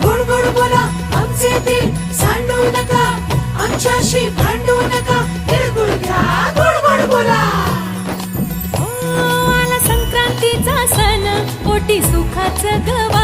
गोड गोड बोला आमचे ते सांडू नका, आमच्याशी भांडू नका, तिळगुळ घ्या गोड गोड बोला. आला संक्रांतीचा सण, पोटी सुखाचं गवा